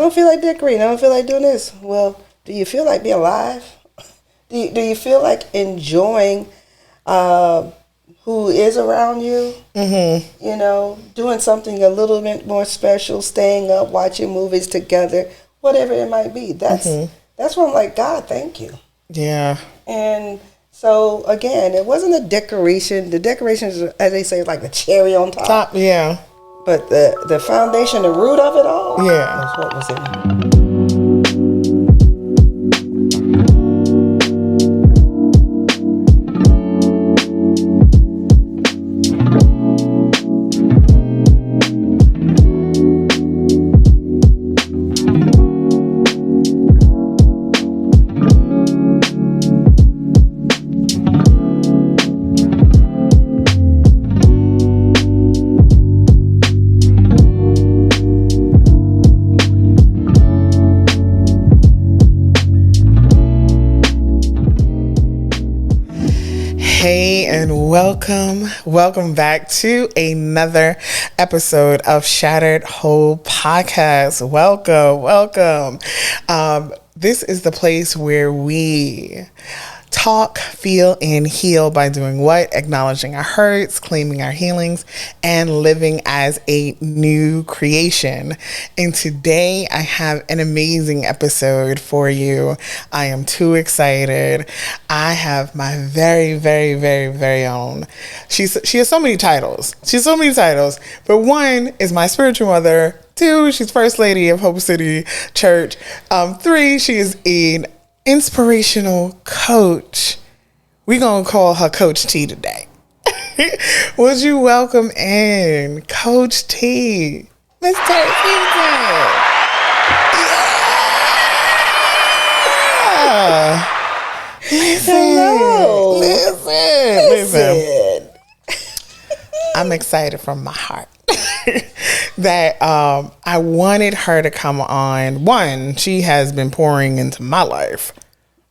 don't feel like decorating. I don't feel like doing this. Well, do you feel like being alive? Do you feel like enjoying who is around you? Mm-hmm. You know, doing something a little bit more special, staying up, watching movies together, whatever it might be. That's when I'm like, God, thank you. Yeah. And so, again, it wasn't a decoration. The decorations, as they say, like the cherry on top. Yeah. But the foundation, the root of it all, yeah, was what was in it. Hey, and welcome back to another episode of Shattered Whole Podcast. Welcome. This is the place where we talk, feel, and heal by doing what? Acknowledging our hurts, claiming our healings, and living as a new creation. And today I have an amazing episode for you. I am too excited. I have my very own. She has so many titles. But one is my spiritual mother. 2, she's First Lady of Hope City Church. 3, she is an inspirational coach. We're going to call her Coach T today. Would you welcome in Coach T, Miss Terry Stevenson? Yeah. Listen. I'm excited from my heart that I wanted her to come on. One, she has been pouring into my life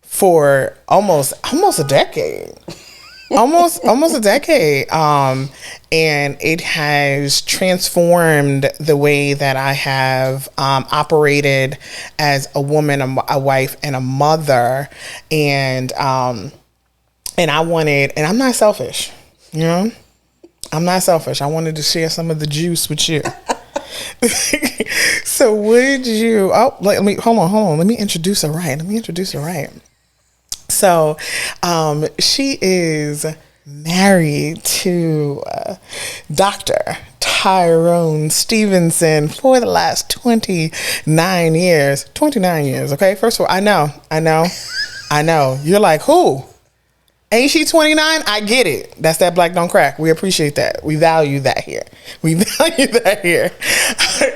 for almost a decade. almost a decade. And it has transformed the way that I have operated as a woman, a wife, and a mother. And I wanted, and I'm not selfish, you know? I'm not selfish. I wanted to share some of the juice with you. So would you, let me introduce her right. So, she is married to Dr. Tyrone Stevenson for the last 29 years. 29 years, okay? First of all, I know. You're like, who? Ain't she 29? I get it. That's that black don't crack. We appreciate that. We value that here. I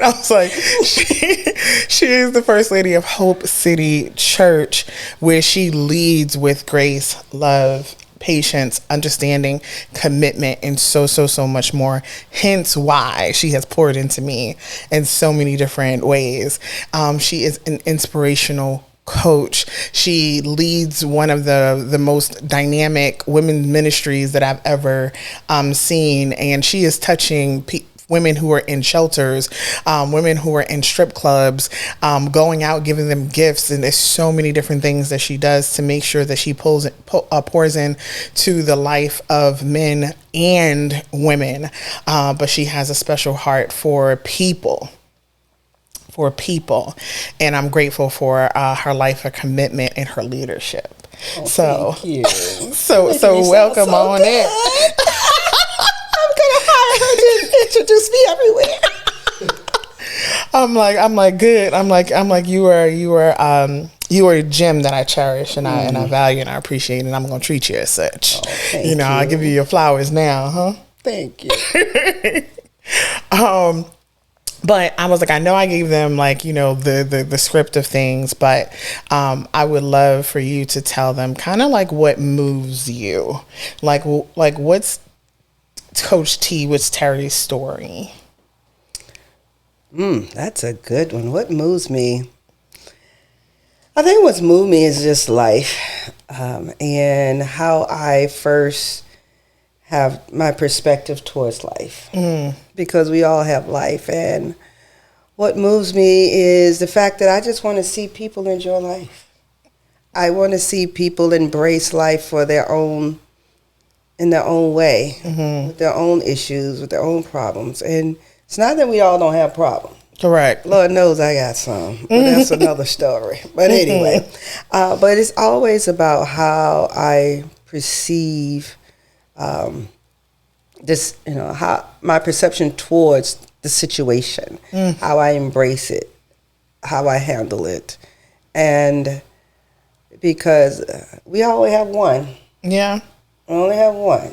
was like, she is the First Lady of Hope City Church, where she leads with grace, love, patience, understanding, commitment, and so much more. Hence why she has poured into me in so many different ways. She is an inspirational coach. She leads one of the most dynamic women's ministries that I've ever seen, and she is touching women who are in shelters, women who are in strip clubs, going out, giving them gifts. And there's so many different things that she does to make sure that she pours in to the life of men and women. But she has a special heart for people. And I'm grateful for her life, her commitment, and her leadership. Thank you. So welcome on in. I'm gonna hire her to introduce me everywhere. I'm like good. I'm like you are a gem that I cherish and I value and I appreciate, and I'm gonna treat you as such. Thank you. I'll give you your flowers now, huh? Thank you. But I was like, I know I gave them the script of things, but I would love for you to tell them kind of like what moves you, like what's Coach T, what's Terry's story? That's a good one. What moves me? I think what's moved me is just life, and how I first have my perspective towards life. Because we all have life, and What moves me is the fact that I just want to see people enjoy life. I want to see people embrace life for their own, in their own way, with their own issues, with their own problems. And it's not that we all don't have problems. Correct. Lord knows I got some, but that's another story. But anyway, but it's always about how I perceive this, how my perception towards the situation, how I embrace it, how I handle it. And because we only have one. Yeah. We only have one.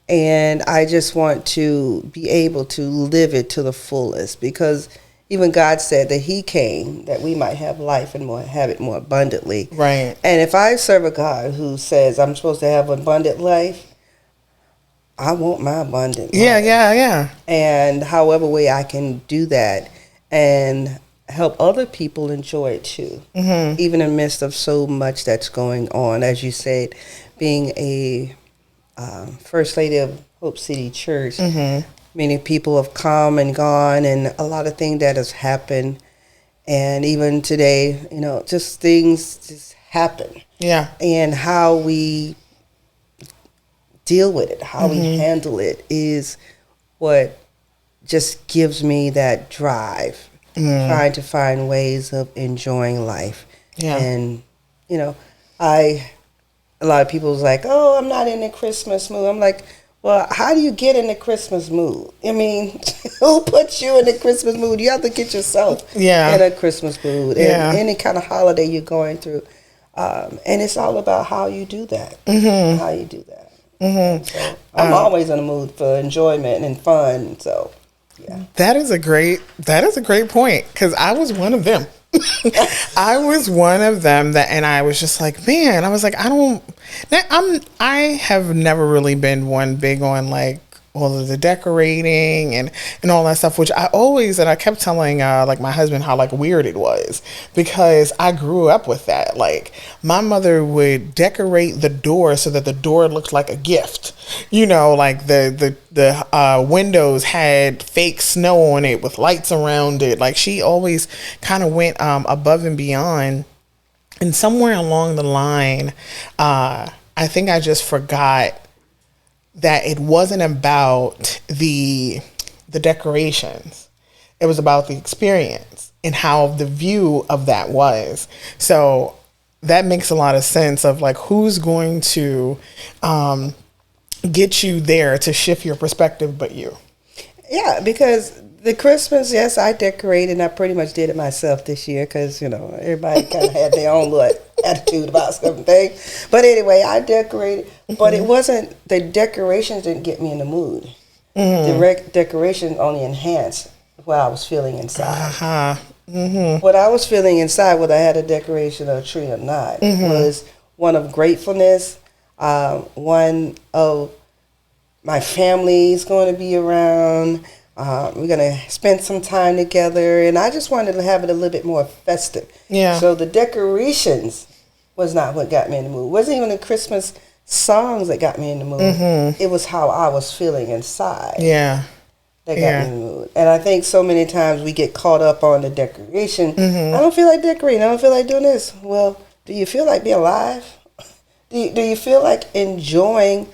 And I just want to be able to live it to the fullest, because even God said that he came that we might have life and have it more abundantly. Right. And if I serve a God who says I'm supposed to have abundant life, I want my abundant life. Yeah. And however way I can do that and help other people enjoy it too, even in the midst of so much that's going on. As you said, being a First Lady of Hope City Church, many people have come and gone, and a lot of things that has happened. And even today, just things just happen. Yeah. And how we deal with it, how we handle it is what just gives me that drive, trying to find ways of enjoying life. Yeah. And, a lot of people's like, oh, I'm not in the Christmas mood. I'm like, well, how do you get in the Christmas mood? I mean, who puts you in the Christmas mood? You have to get yourself in a Christmas mood. And any kind of holiday you're going through. And it's all about how you do that. How you do that. So I'm always in the mood for enjoyment and fun. So, yeah. That is a great point, because I was one of them. I was one of them and I was just like, man, I was like, I have never really been one big on like all of the decorating and all that stuff, which I kept telling like my husband how like weird it was, because I grew up with that. Like my mother would decorate the door so that the door looked like a gift, like the windows had fake snow on it with lights around it. Like she always kind of went above and beyond. And somewhere along the line, I think I just forgot that it wasn't about the decorations. It was about the experience and how the view of that was. So that makes a lot of sense of like, who's going to get you there to shift your perspective but you. Yeah, because the Christmas, yes, I decorated, and I pretty much did it myself this year because, everybody kind of had their own little attitude about something. But anyway, I decorated, but it wasn't, the decorations didn't get me in the mood. The decorations only enhanced what I was feeling inside. What I was feeling inside, whether I had a decoration or a tree or not, was one of gratefulness, one of my family's going to be around. We're going to spend some time together. And I just wanted to have it a little bit more festive. Yeah. So the decorations was not what got me in the mood. It wasn't even the Christmas songs that got me in the mood. It was how I was feeling inside. Yeah. That got me in the mood. And I think so many times we get caught up on the decoration. I don't feel like decorating. I don't feel like doing this. Well, do you feel like being alive? Do you feel like enjoying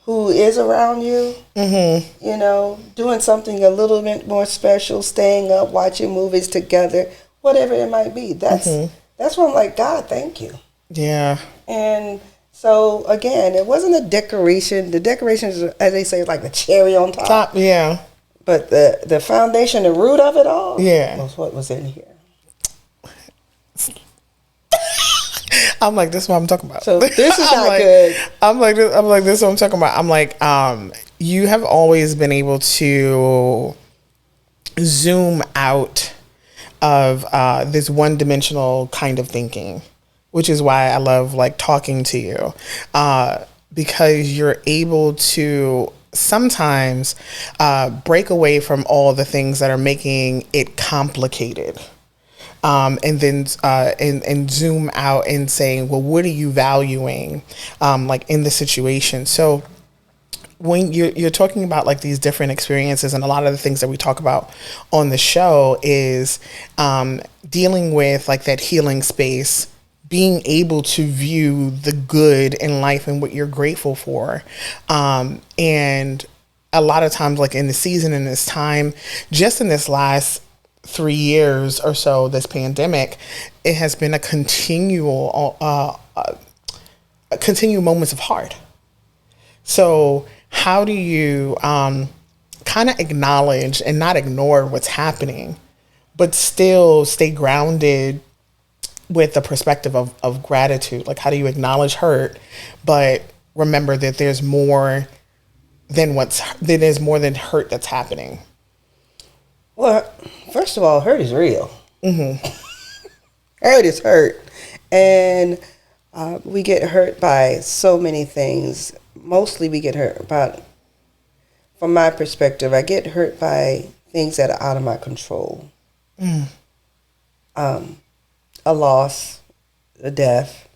who is around you, doing something a little bit more special, staying up, watching movies together, whatever it might be. That's what I'm like, God, thank you. Yeah. And so, again, it wasn't a decoration. The decorations, as they say, like the cherry on top. Yeah. But the foundation, the root of it all, was what was in here. I'm like, this is what I'm talking about. So this is not good. I'm like, this is what I'm talking about. I'm like, you have always been able to zoom out of this one-dimensional kind of thinking, which is why I love like talking to you, because you're able to sometimes break away from all the things that are making it complicated. And then and zoom out and saying, well, what are you valuing like in the situation? So when you're talking about like these different experiences, and a lot of the things that we talk about on the show is dealing with like that healing space, being able to view the good in life and what you're grateful for. And a lot of times, like in the season, in this time, just in this last 3 years or so, this pandemic, it has been a continual moments of hard. So how do you kind of acknowledge and not ignore what's happening, but still stay grounded with the perspective of gratitude? Like, how do you acknowledge hurt, but remember that there's more than hurt that's happening? Well, first of all, hurt is real. Hurt is hurt. And we get hurt by so many things. Mostly we get hurt from my perspective, I get hurt by things that are out of my control. A loss, a death,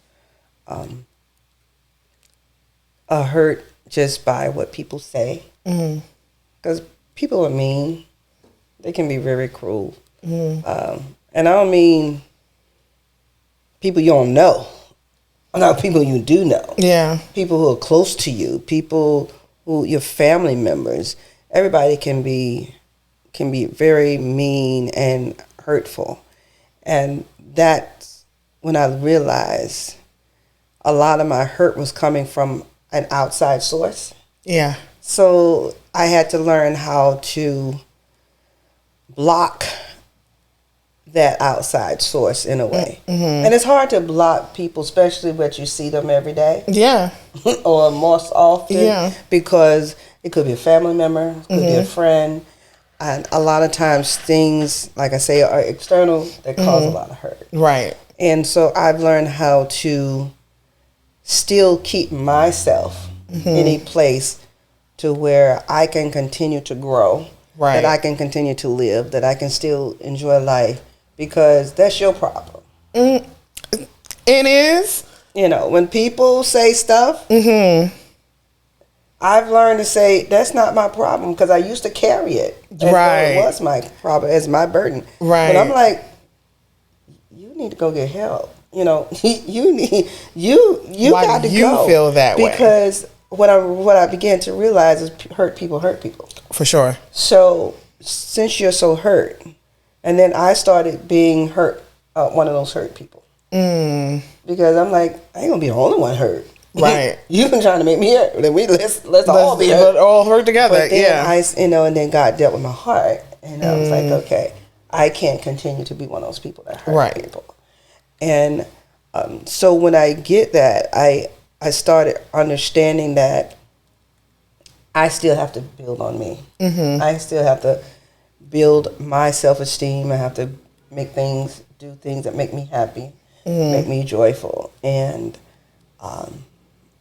a hurt just by what people say. Because people are mean. They can be very cruel. And I don't mean people you don't know. Not people you do know. Yeah. People who are close to you. People who, your family members. Everybody can be very mean and hurtful. And that's when I realized a lot of my hurt was coming from an outside source. Yeah. So I had to learn how to block that outside source in a way. And it's hard to block people, especially when you see them every day. Yeah. Or most often. Yeah. Because it could be a family member, it could be a friend. And a lot of times things, like I say, are external that cause a lot of hurt. Right. And so I've learned how to still keep myself in a place to where I can continue to grow. Right. That I can continue to live, that I can still enjoy life, because that's your problem. It is. You know, when people say stuff, I've learned to say, that's not my problem, because I used to carry it. Right. It was my problem, as my burden. Right. But I'm like, you need to go get help. You know, you Why got to do you go. feel that way? Because what I began to realize is hurt people hurt people. For sure. So since you're so hurt, and then I started being hurt, one of those hurt people. Because I'm like, I ain't gonna be the only one hurt. Right. You've been trying to make me hurt. Then let's all be hurt. All hurt together. But then and then God dealt with my heart, and I was like, okay, I can't continue to be one of those people that hurt people. And so when I get that, I started understanding that I still have to build on me. I still have to build my self-esteem. I have to do things that make me happy, make me joyful, and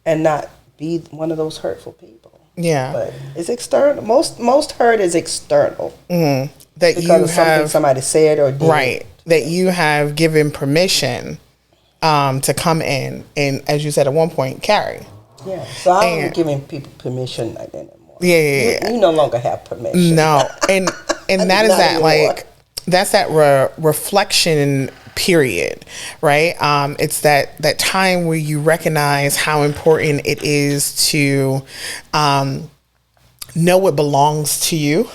not be one of those hurtful people. Yeah. But it's external. Most hurt is external. That because you of something somebody said or did. Right. That you have given permission to come in and, as you said at one point, carry. Yeah. So I'm giving people permission like that anymore. Yeah. You no longer have permission. No. And that is that anymore. That's that reflection period, right? It's that time where you recognize how important it is to know what belongs to you,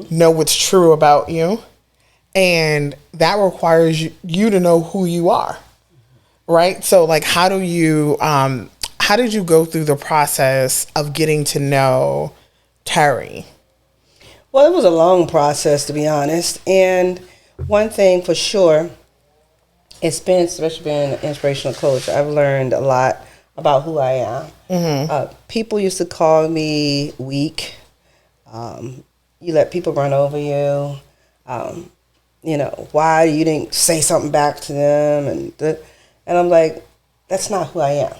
know what's true about you, and that requires you to know who you are, right? So, like, how did you go through the process of getting to know Terry? Well, it was a long process, to be honest. And one thing for sure, especially being an inspirational coach, I've learned a lot about who I am. People used to call me weak. You let people run over you. Why you didn't say something back to them. And I'm like, that's not who I am.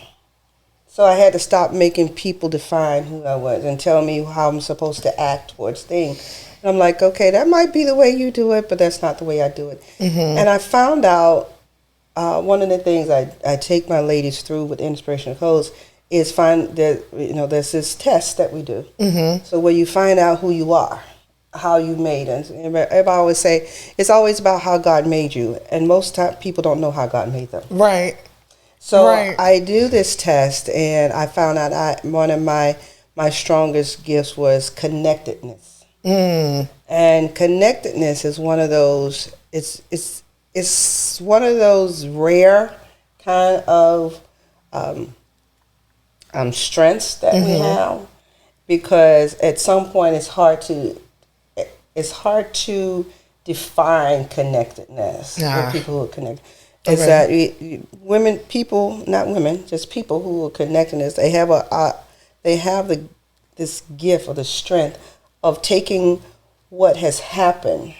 So I had to stop making people define who I was and tell me how I'm supposed to act towards things. And I'm like, okay, that might be the way you do it, but that's not the way I do it. And I found out one of the things I take my ladies through with Inspirational Coach is find that, there's this test that we do. So where you find out who you are, how you made it. And everybody always say it's always about how God made you, and most time people don't know how God made them. Right. So Right. I do this test, and I found out one of my strongest gifts was connectedness. And connectedness is one of those. It's one of those rare kind of strengths that we have, because at some point it's hard to define connectedness with people who are connected. It's that not women, just people who are connectedness. They have this gift or the strength of taking what has happened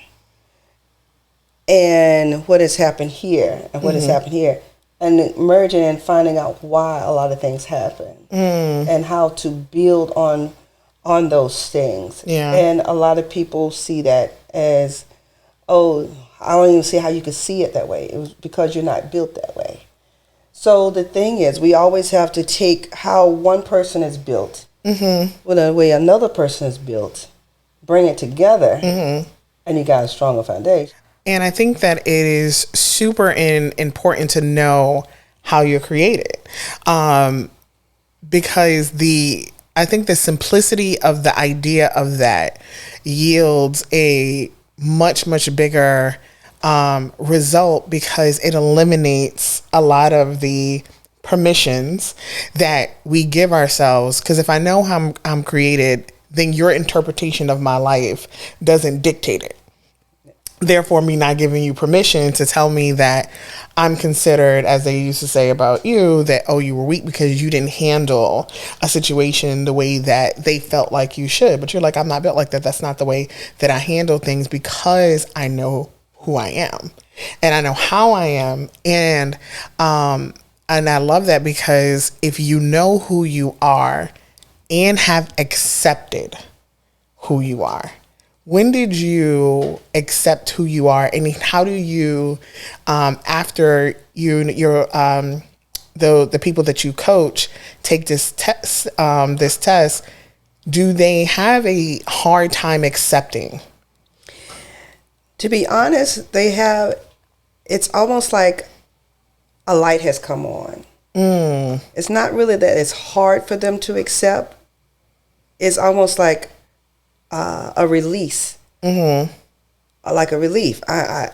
and what has happened here and what has happened here, and merging and finding out why a lot of things happen and how to build on those things. Yeah. And a lot of people see that as, oh, I don't even see how you could see it that way. It was because you're not built that way. So the thing is, we always have to take how one person is built with the way another person is built, bring it together, and you got a stronger foundation. And I think that it is super important to know how you're created, because I think the simplicity of the idea of that yields a much, much bigger result, because it eliminates a lot of the permissions that we give ourselves. Because if I know how I'm created, then your interpretation of my life doesn't dictate it. Therefore, me not giving you permission to tell me that I'm considered, as they used to say about you, that, oh, you were weak because you didn't handle a situation the way that they felt like you should. But you're like, I'm not built like that. That's not the way that I handle things, because I know who I am and I know how I am. And I love that, because if you know who you are and have accepted who you are, when did you accept who you are, and how do you, after the people that you coach take this test, do they have a hard time accepting? To be honest, they have. It's almost like a light has come on. It's not really that it's hard for them to accept. It's almost like a release, like a relief. I'm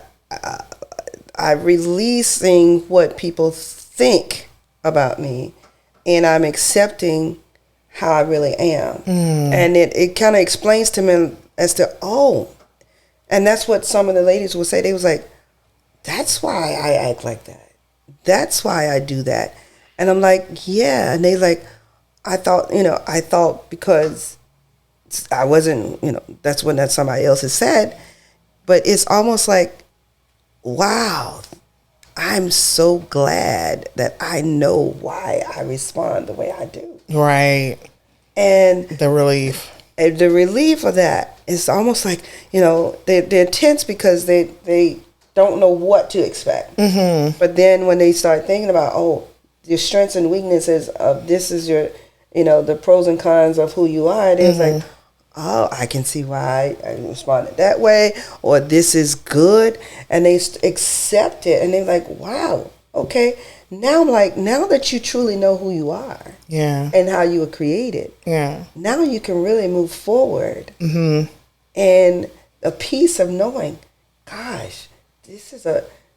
releasing what people think about me, and I'm accepting how I really am. And it kind of explains to me as to, oh, and that's what some of the ladies will say. They was like, that's why I act like that. That's why I do that. And I'm like, yeah. And they like, I thought because I wasn't, that's what somebody else has said. But it's almost like, wow, I'm so glad that I know why I respond the way I do. Right. And the relief. And the relief of that is almost like, they're tense because they don't know what to expect. But then when they start thinking about, oh, your strengths and weaknesses of this is your, the pros and cons of who you are, it's like, oh, I can see why I responded that way, or this is good, and they accept it, and they're like, wow, okay, now I'm like, now that you truly know who you are, and how you were created, now you can really move forward, and a piece of knowing, gosh, this is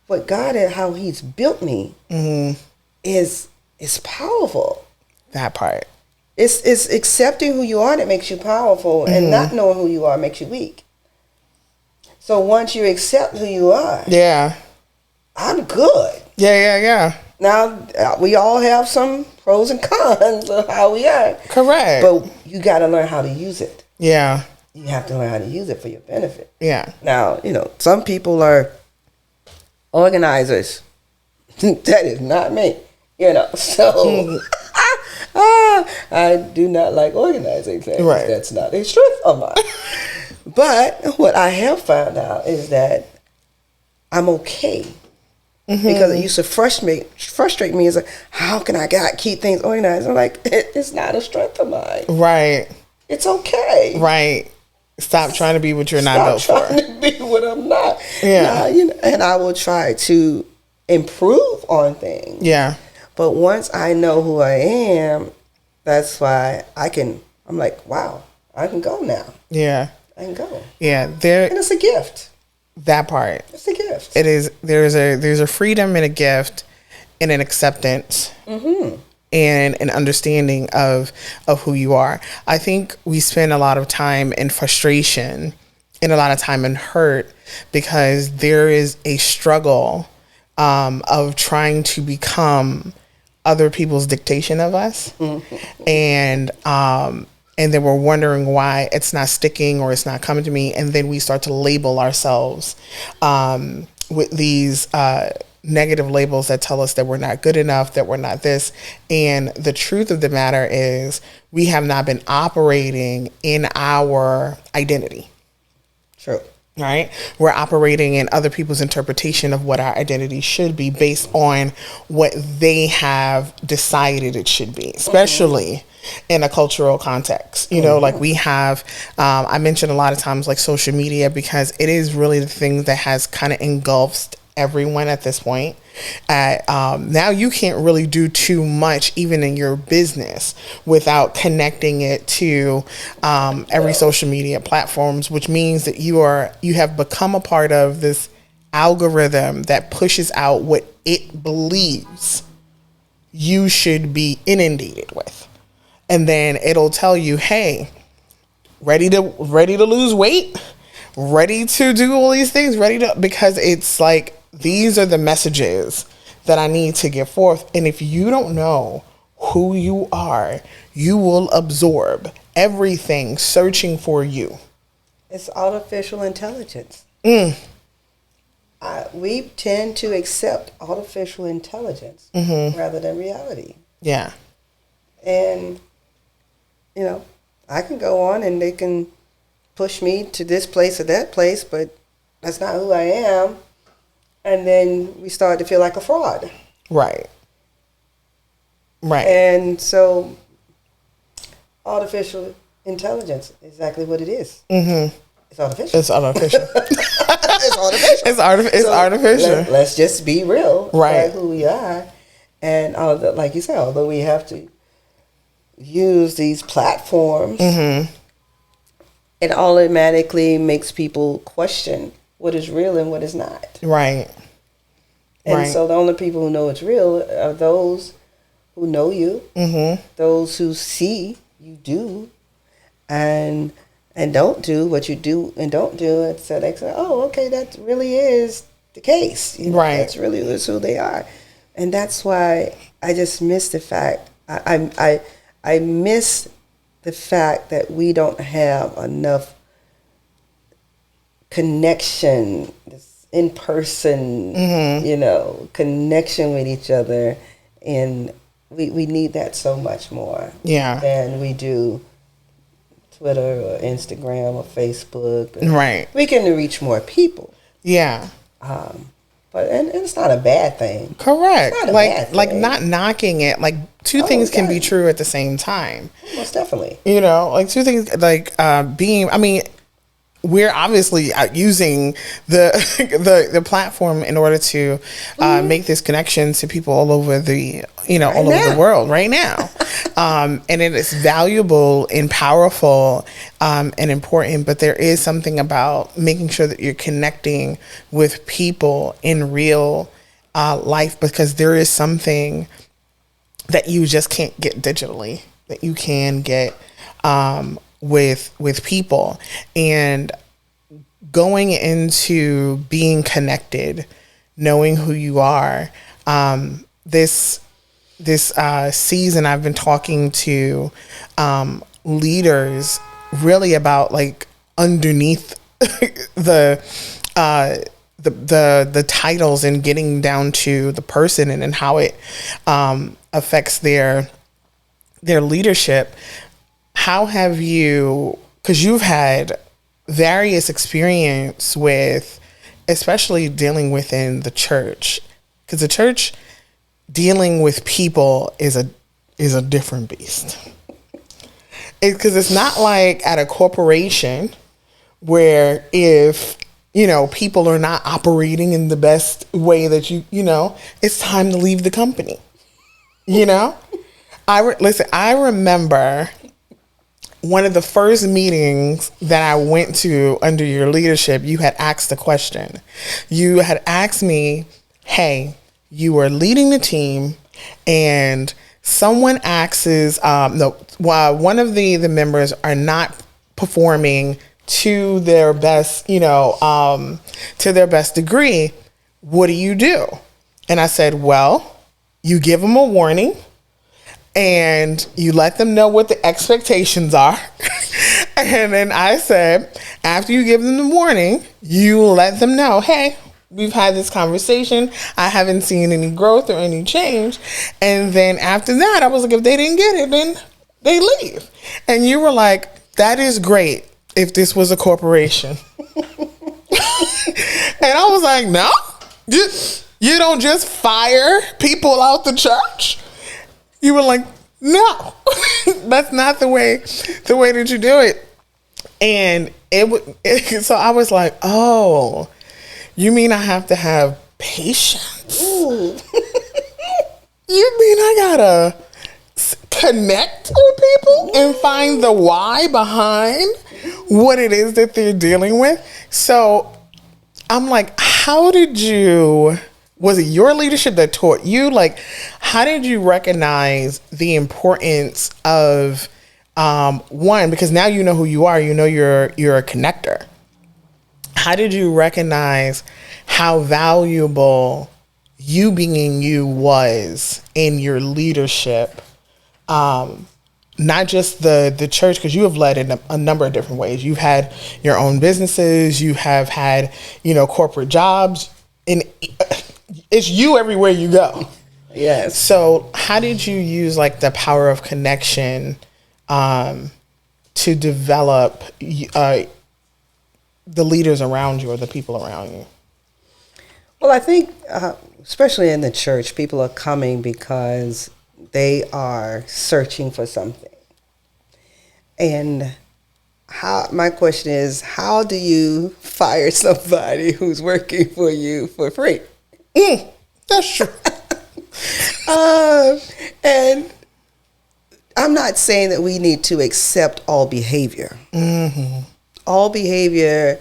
what God and how He's built me is powerful. That part. It's accepting who you are that makes you powerful, and not knowing who you are makes you weak. So once you accept who you are, I'm good. Yeah. Now, we all have some pros and cons of how we are. Correct. But you got to learn how to use it. Yeah. You have to learn how to use it for your benefit. Yeah. Now, some people are organizers. That is not me. So I do not like organizing things. Right. That's not a strength of mine. But what I have found out is that I'm okay because it used to frustrate me. It's like, how can I keep things organized? I'm like, it's not a strength of mine. Right. It's okay. Right. Stop trying to be what you're not built for. Stop trying to be what I'm not. Yeah. And I will try to improve on things. Yeah. But once I know who I am, that's why I'm like, wow, I can go now. Yeah. I can go. Yeah. And it's a gift. That part. It's a gift. It is. There's a freedom and a gift and an acceptance. Mm-hmm. And an understanding of who you are. I think we spend a lot of time in frustration and a lot of time in hurt because there is a struggle of trying to become other people's dictation of us. Mm-hmm. And then we're wondering why it's not sticking or it's not coming to me. And then we start to label ourselves with these negative labels that tell us that we're not good enough, that we're not this. And the truth of the matter is we have not been operating in our identity. True. Right? We're operating in other people's interpretation of what our identity should be based on what they have decided it should be, especially in a cultural context. You know, like we have, I mentioned a lot of times like social media because it is really the thing that has kind of engulfed everyone at this point. Now you can't really do too much even in your business without connecting it to every social media platforms, which means that you have become a part of this algorithm that pushes out what it believes you should be inundated with. And then it'll tell you, hey, ready to lose weight, ready to do all these things, because it's like, these are the messages that I need to get forth. And if you don't know who you are, you will absorb everything searching for you. It's artificial intelligence. We tend to accept artificial intelligence rather than reality. Yeah. And, I can go on and they can push me to this place or that place, but that's not who I am. And then we start to feel like a fraud. Right. Right. And so artificial intelligence, exactly what it is. Mm-hmm. It's artificial. It's artificial. It's artificial. It's artificial. Let's just be real. Right. About who we are. And like you said, although we have to use these platforms, it automatically makes people question what is real and what is not. Right. And so the only people who know it's real are those who know you, those who see you do, and don't do what you do and don't do. And so they say, oh, okay, that really is the case. Right. That's who they are. And that's why I just miss the fact, I miss the fact that we don't have enough connection, this in-person, connection with each other. And we need that so much more than we do Twitter or Instagram or Facebook. Right. We can reach more people. Yeah. But it's not a bad thing. Correct. It's not a bad thing. Like not knocking it. Like two things can be true at the same time. Most definitely. Like two things like we're obviously using the platform in order to make this connection to people all over the over the world right now, and it is valuable and powerful and important. But there is something about making sure that you're connecting with people in real life, because there is something that you just can't get digitally that you can get with people. And going into being connected, knowing who you are, this season I've been talking to leaders really about like underneath the titles and getting down to the person and how it affects their leadership. How have you, because you've had various experience with, especially dealing within the church, because the church dealing with people is a different beast. Because it's not like at a corporation where if people are not operating in the best way that it's time to leave the company. I remember one of the first meetings that I went to under your leadership, you had asked the question. You had asked me, hey, you are leading the team and someone asks, one of the members are not performing to their best, to their best degree. What do you do? And I said, well, you give them a warning and you let them know what the expectations are. And then I said, after you give them the warning, you let them know, hey, we've had this conversation. I haven't seen any growth or any change. And then after that, I was like, if they didn't get it, then they leave. And you were like, that is great if this was a corporation. And I was like, no, you don't just fire people out the church. You were like, no, that's not the way that you do it. And so I was like, oh, you mean I have to have patience? Ooh. You mean I gotta connect with people and find the why behind what it is that they're dealing with? So I'm like, was it your leadership that taught you? Like, how did you recognize the importance of, one, because now you know who you are, you're a connector. How did you recognize how valuable you being you was in your leadership? Not just the church, because you have led in a number of different ways. You've had your own businesses. You have had, corporate jobs. And it's you everywhere you go. Yes. So how did you use like the power of connection to develop the leaders around you or the people around you? Well, I think, especially in the church, people are coming because they are searching for something. And my question is, how do you fire somebody who's working for you for free? That's true. And I'm not saying that we need to accept all behavior. Mm-hmm. All behavior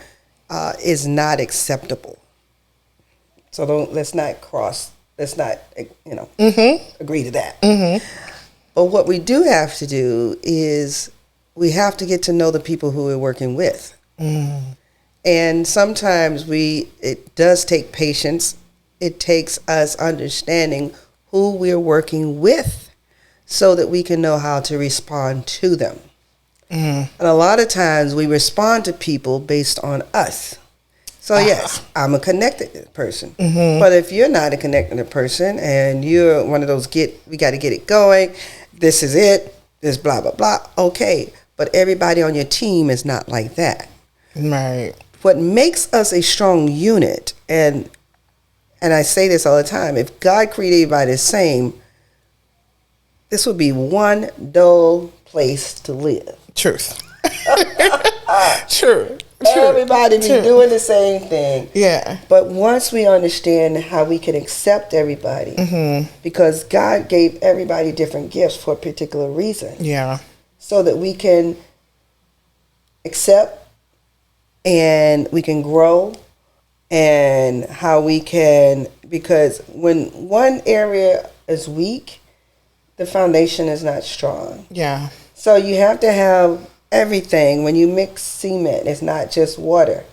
is not acceptable. So let's not agree to that. Mm-hmm. But what we do have to do is we have to get to know the people who we're working with. Mm. And sometimes it does take patience. It takes us understanding who we're working with so that we can know how to respond to them. Mm. And a lot of times we respond to people based on us. So yes, I'm a connected person. Mm-hmm. But if you're not a connected person and you're one of those we got to get it going, this is it, this blah, blah, blah, okay. But everybody on your team is not like that. Right. What makes us a strong unit, and I say this all the time, if God created everybody the same, this would be one dull place to live. Truth. True. Everybody be doing the same thing. Yeah. But once we understand how we can accept everybody, mm-hmm. because God gave everybody different gifts for a particular reason. Yeah. So that we can accept and we can grow, and how we can, because when one area is weak, the foundation is not strong. Yeah. So you have to have everything. When you mix cement, it's not just water.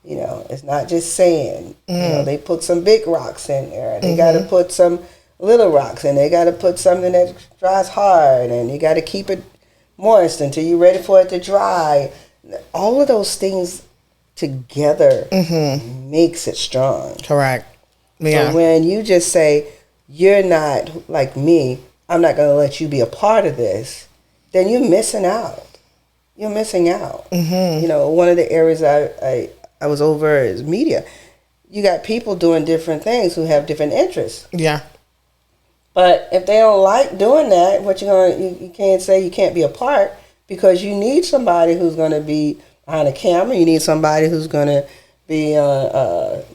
It's not just sand. Mm. They put some big rocks in there. They got to put some little rocks in. They got to put something that dries hard, and you got to keep it moist until you're ready for it to dry. All of those things together makes it strong. Correct. Yeah. So when you just say, you're not like me, I'm not going to let you be a part of this, then you're missing out. You're missing out. Mm-hmm. One of the areas I was over is media. you got people doing different things who have different interests. Yeah. But if they don't like doing that, what you can't say you can't be a part, because you need somebody who's going to be behind a camera. You need somebody who's going to be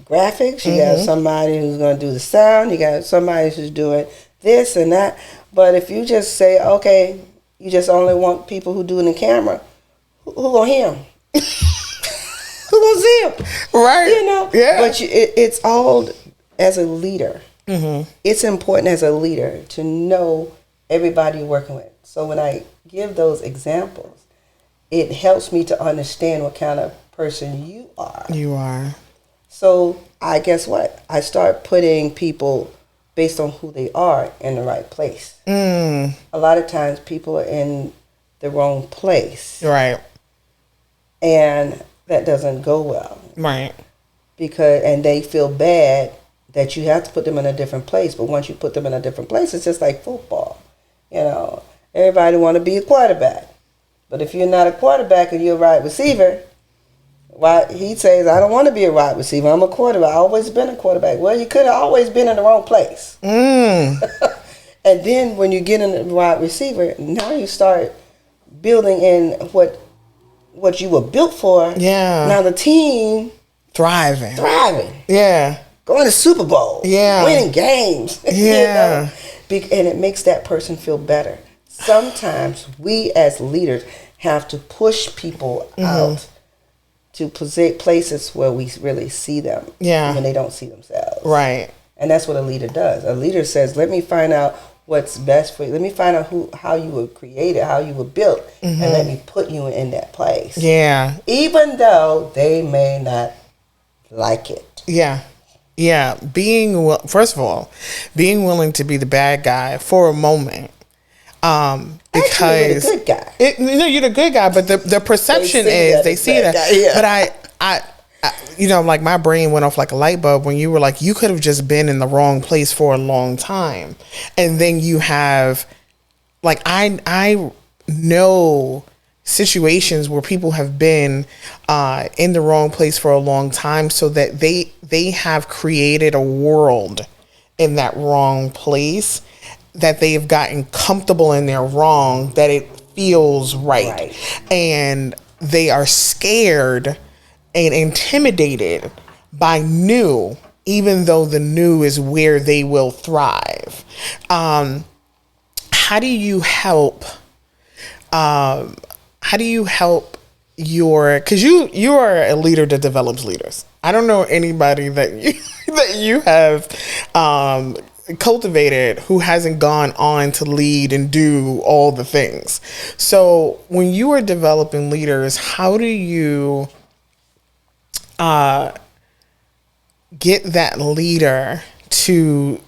graphics. You got somebody who's going to do the sound. You got somebody who's doing this and that. But if you just say, okay, you just only want people who do the camera, who gonna hear him? Who gonna see him? Right. You know. Yeah. But it's all as a leader. It's important as a leader to know everybody you're working with. So when I give those examples, it helps me to understand what kind of person you are. You are. So I guess what? I start putting people based on who they are in the right place. A lot of times people are in the wrong place. Right. And that doesn't go well. Right. And they feel bad that you have to put them in a different place. But once you put them in a different place, it's just like football. You know, everybody want to be a quarterback. But if you're not a quarterback and you're a wide receiver, why he says, I don't want to be a wide receiver. I'm a quarterback. I've always been a quarterback. Well, you could have always been in the wrong place. And then when you get in the wide receiver, now you start building in what you were built for. Yeah. Now the team Thriving. Yeah. Going to Super Bowl. Yeah. Winning games. Yeah. You know? And it makes that person feel better. Sometimes we as leaders have to push people out to places where we really see them. Yeah. When they don't see themselves. Right. And that's what a leader does. A leader says, let me find out what's best for you. Let me find out how you were created, how you were built, and let me put you in that place. Yeah. Even though they may not like it. Yeah. Yeah. First of all, being willing to be the bad guy for a moment. Because actually, you're the good guy. You're the good guy, but the perception is they see that. Yeah. But I like my brain went off like a light bulb when you were like, you could have just been in the wrong place for a long time. And then you have, like, I know situations where people have been in the wrong place for a long time, so that they have created a world in that wrong place, that they have gotten comfortable in their wrong, that it feels right. And they are scared and intimidated by new, even though the new is where they will thrive. How do you help? How do you help because you are a leader that develops leaders. I don't know anybody that you have cultivated who hasn't gone on to lead and do all the things. So when you are developing leaders, how do you get that leader to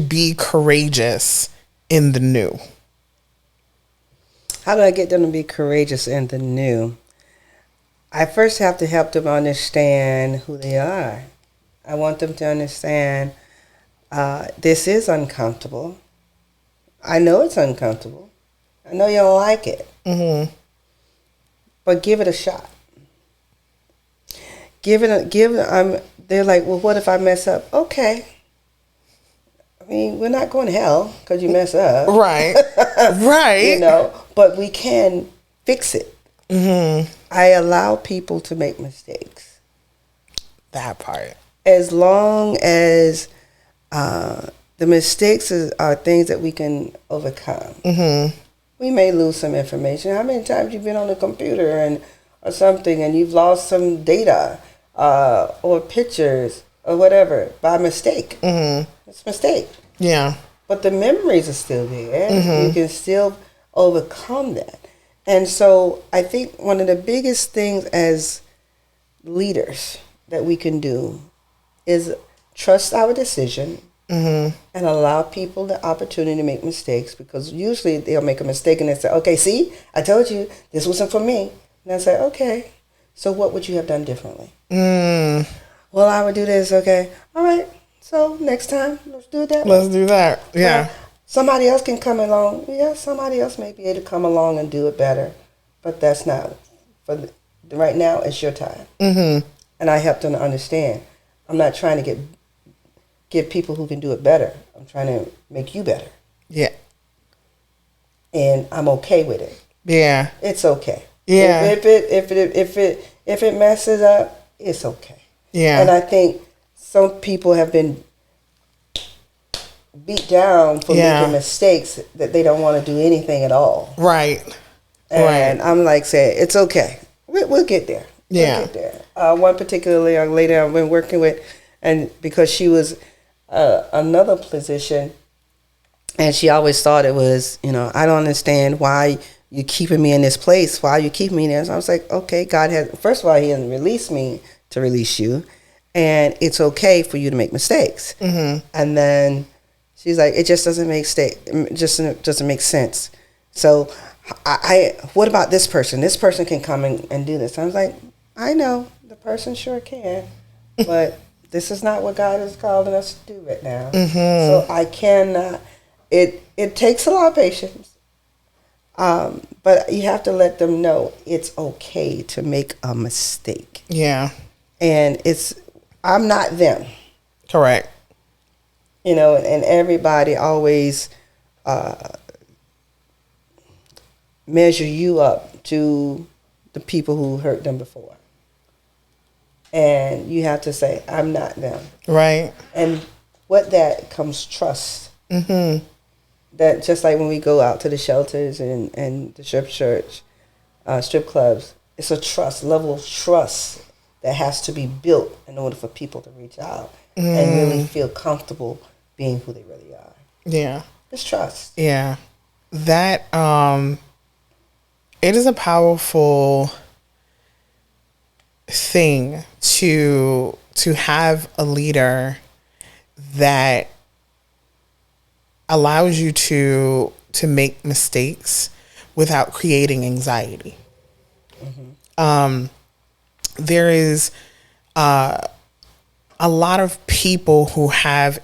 be courageous in the new? How do I get them to be courageous in the new? I first have to help them understand who they are. I want them to understand this is uncomfortable. I know it's uncomfortable. I know you don't like it. But give it a shot. They're like, well, what if I mess up? Okay. I mean, we're not going to hell because you mess up. Right. Right. You know, but we can fix it. I allow people to make mistakes. That part. As long as the mistakes are things that we can overcome. We may lose some information. How many times you've been on the computer or something and you've lost some data or pictures or whatever by mistake? It's a mistake. Yeah. But the memories are still there. You can still overcome that. And so I think one of the biggest things as leaders that we can do is trust our decision and allow people the opportunity to make mistakes, because usually they'll make a mistake and they say, okay, see, I told you this wasn't for me. And I say, okay, so what would you have done differently? Well, I would do this. Okay. All right. So next time, let's do that. Let's do that. Yeah. Well, somebody else can come along. Yeah, somebody else may be able to come along and do it better. But that's not, right now, it's your time. and I help them to understand. I'm not trying to give people who can do it better. I'm trying to make you better. Yeah. And I'm okay with it. Yeah. It's okay. Yeah. If it messes up, it's okay. Yeah. And I think some people have been beat down for making mistakes that they don't want to do anything at all. Right. And I'm like saying, it's okay. We'll get there. Yeah. We'll get there. One particular young lady I've been working with, and because she was another position, and she always thought it was, I don't understand why you're keeping me in this place. Why are you keeping me there? So I was like, okay, God has, first of all, He hasn't released me to release you. And it's okay for you to make mistakes. Mm-hmm. And then she's like, it just doesn't make doesn't make sense. So what about this person? This person can come and do this. I was like, I know the person sure can, but this is not what God is calling us to do right now. Mm-hmm. So I cannot. It takes a lot of patience, but you have to let them know it's okay to make a mistake. Yeah, and I'm not them. Correct. And everybody always measure you up to the people who hurt them before. And you have to say, I'm not them. Right. And what that comes trust. Mm-hmm. That just like when we go out to the shelters and the strip church, strip clubs, it's a level of trust that has to be built in order for people to reach out and really feel comfortable being who they really are. Yeah. It's trust. Yeah. That, it is a powerful thing to have a leader that allows you to make mistakes without creating anxiety. Mm-hmm. There is a lot of people who have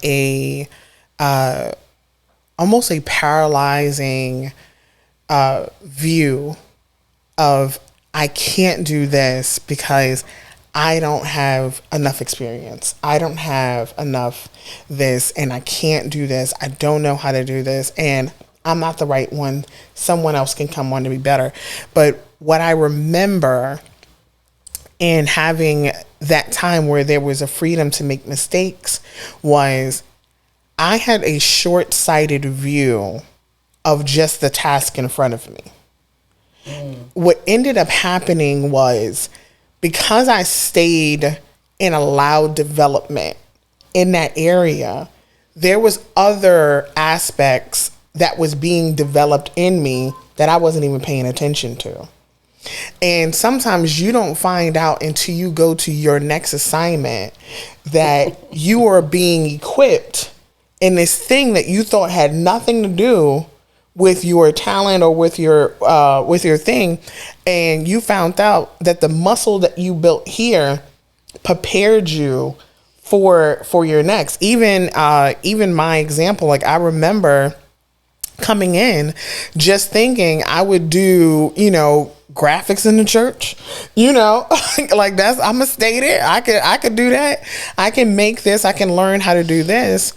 almost a paralyzing view of, I can't do this because I don't have enough experience. I don't have enough this, and I can't do this. I don't know how to do this, and I'm not the right one. Someone else can come on to be better. But what I remember in having that time where there was a freedom to make mistakes was I had a short-sighted view of just the task in front of me. What ended up happening was, because I stayed and allowed development in that area, there was other aspects that was being developed in me that I wasn't even paying attention to. And sometimes you don't find out until you go to your next assignment that you are being equipped in this thing that you thought had nothing to do with your talent or with your thing, and you found out that the muscle that you built here prepared you for your next. Even my example, like I remember coming in just thinking I would do, graphics in the church, like I'm gonna stay there. I could do that. I can make this. I can learn how to do this.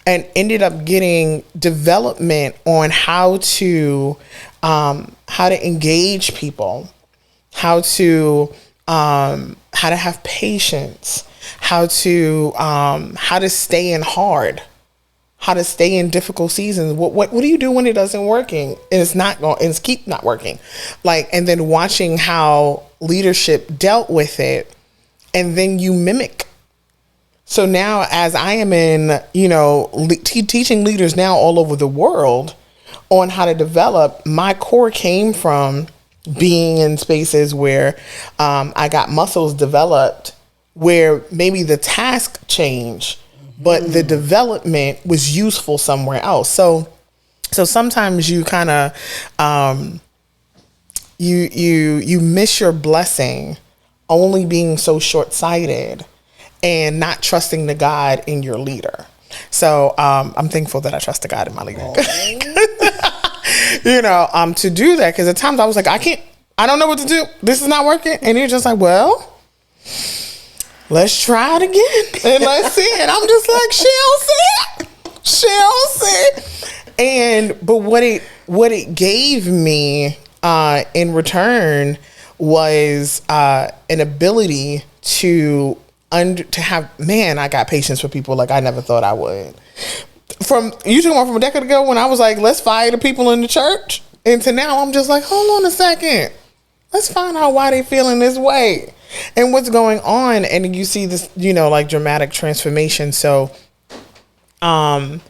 And ended up getting development on how to engage people, how to have patience, how to stay in hard, how to stay in difficult seasons. What do you do when it doesn't working and it's not going, and it's keep not working, and then watching how leadership dealt with it, and then you mimic. So now, as I am in, teaching leaders now all over the world on how to develop, my core came from being in spaces where I got muscles developed, where maybe the task changed, but the development was useful somewhere else. So sometimes you kind of you miss your blessing only being so short-sighted and not trusting the God in your leader. So I'm thankful that I trust the God in my leader. To do that, because at times I was like, I don't know what to do. This is not working. And you're just like, well, let's try it again and let's see. And I'm just like, she'll see. But what it gave me in return was an ability to have, man, I got patience for people like I never thought I would. From a decade ago when I was like, let's fire the people in the church, and to now I'm just like, hold on a second, let's find out why they feeling this way and what's going on. And you see this, like dramatic transformation. So when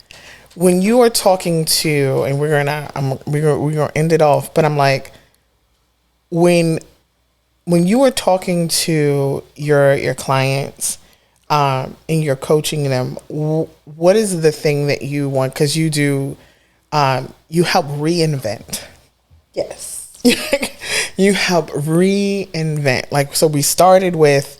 you are talking to, and we're gonna end it off, but I'm like, when you are talking to your clients and you're coaching them, what is the thing that you want? Because you do, you help reinvent. Yes. You help reinvent. Like, so we started with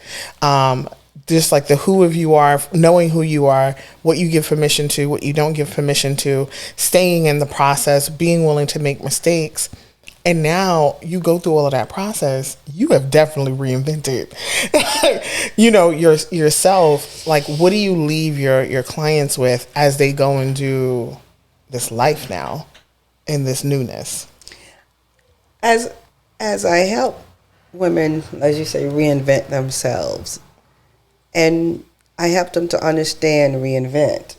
just like the who of you are, knowing who you are, what you give permission to, what you don't give permission to, staying in the process, being willing to make mistakes. And now you go through all of that process, you have definitely reinvented, yourself. Like, what do you leave your clients with as they go and do this life now in this newness? As I help women, as you say, reinvent themselves, and I help them to understand reinvent.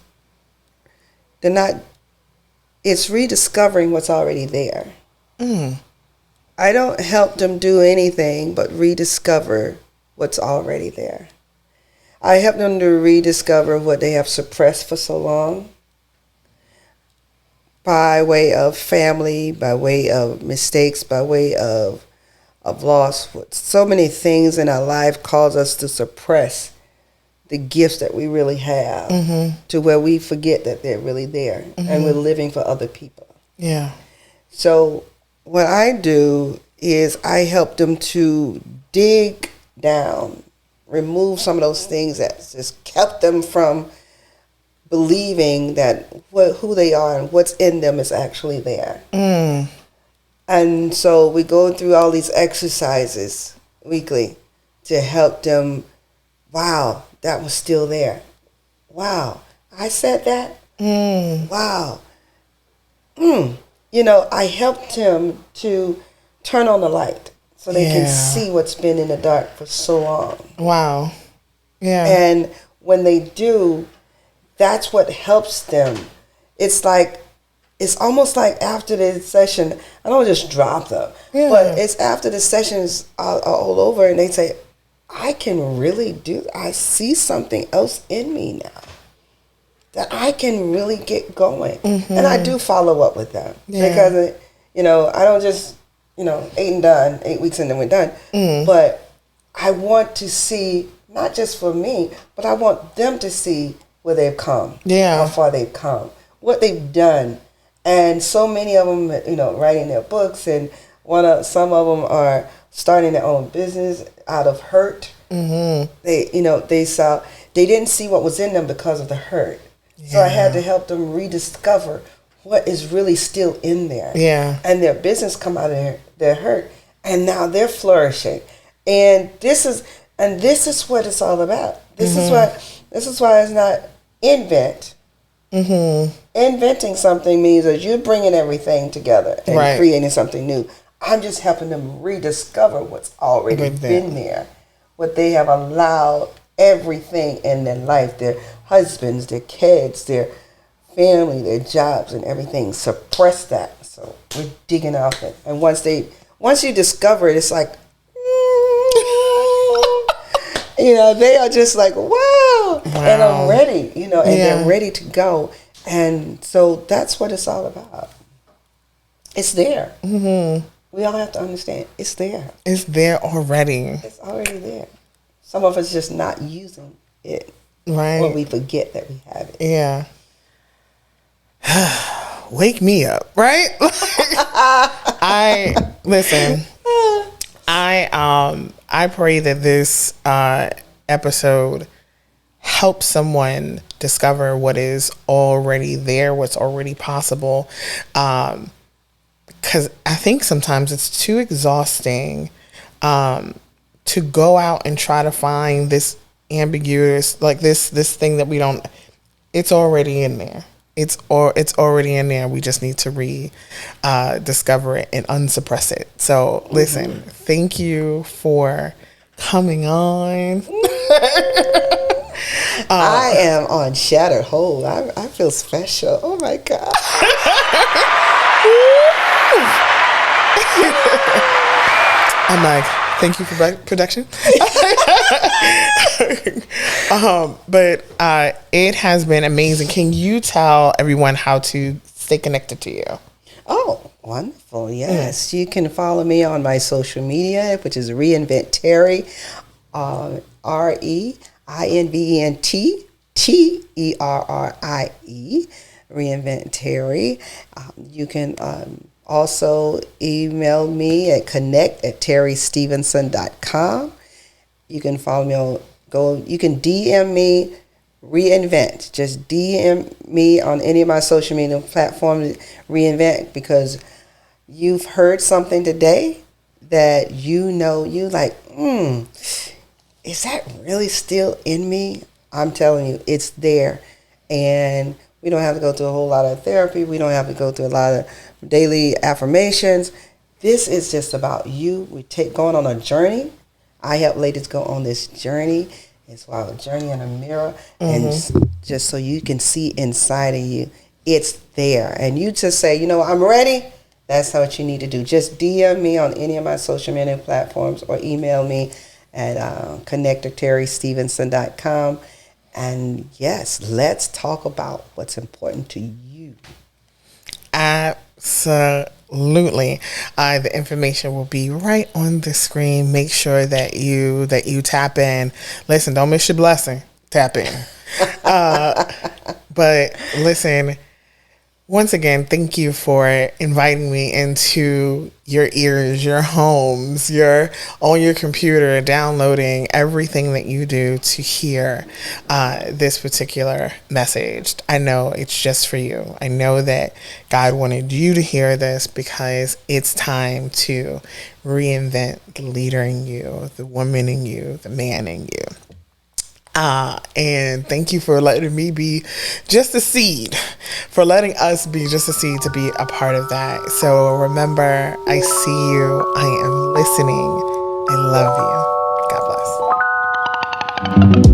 It's rediscovering what's already there. I don't help them do anything but rediscover what's already there. I help them to rediscover what they have suppressed for so long, by way of family, by way of mistakes, by way of loss. So many things in our life cause us to suppress the gifts that we really have, to where we forget that they're really there, and we're living for other people. Yeah. So what I do is I help them to dig down, remove some of those things that just kept them from believing that who they are and what's in them is actually there. And so we go through all these exercises weekly to help them, wow, that was still there. Wow, I said that? Wow. I helped him to turn on the light so they can see what's been in the dark for so long. Wow. Yeah. And when they do, that's what helps them. It's almost like after the session, I don't just drop them, but it's after the sessions are all over and they say, I can really I see something else in me now that I can really get going. And I do follow up with them because, I don't just, 8 weeks and then we're done. But I want to see, not just for me, but I want them to see where they've come, how far they've come, what they've done. And so many of them, writing their books, and some of them are starting their own business out of hurt. They didn't see what was in them because of the hurt. So I had to help them rediscover what is really still in there. And their business come out of their hurt, and now they're flourishing. And this is what it's all about. This is why it's not invent. Inventing something means that you're bringing everything together and creating something new. I'm just helping them rediscover what's already been there, what they have allowed everything in their life, their husbands, their kids, their family, their jobs, and everything, suppress that. So we're digging out it. And once you discover it, it's like, they are just like, wow. And I'm ready, and they're ready to go. And so that's what it's all about. It's there. We all have to understand it's there. It's there already. It's already there. Some of us just not using it. Right. Or we forget that we have it. Yeah. Wake me up, right? I pray that this episode helps someone discover what is already there, what's already possible. Because I think sometimes it's too exhausting to go out and try to find this ambiguous, like this thing that we don't. It's already in there. It's already in there. We just need to discover it and unsuppress it. So listen, thank you for coming on. I am on shattered hold. I feel special. Oh my God. I'm like, thank you for production. But it has been amazing. Can you tell everyone how to stay connected to you? Oh, wonderful. Yes. You can follow me on my social media, which is Reinvent Terry, ReinventTerrie, Reinvent Terry. You can also email me at connect@terrystevenson.com. You can follow me you can DM me, Reinvent. Just DM me on any of my social media platforms, Reinvent, because you've heard something today that you like, is that really still in me? I'm telling you, it's there. And we don't have to go through a whole lot of therapy. We don't have to go through a lot of daily affirmations. This is just about you. Going on a journey. I help ladies go on this journey. It's a journey in a mirror. And just so you can see inside of you, it's there. And you just say, I'm ready. That's what you need to do. Just DM me on any of my social media platforms or email me at connect@terrystevenson.com. And yes, let's talk about what's important to you. Absolutely. The information will be right on the screen. Make sure that you tap in. Listen, don't miss your blessing. Tap in. But listen, once again, thank you for inviting me into your ears, your homes, on your computer, downloading everything that you do to hear this particular message. I know it's just for you. I know that God wanted you to hear this because it's time to reinvent the leader in you, the woman in you, the man in you. And thank you for letting me be just a seed, for letting us be just a seed to be a part of that. So remember, I see you. I am listening. I love you. God bless.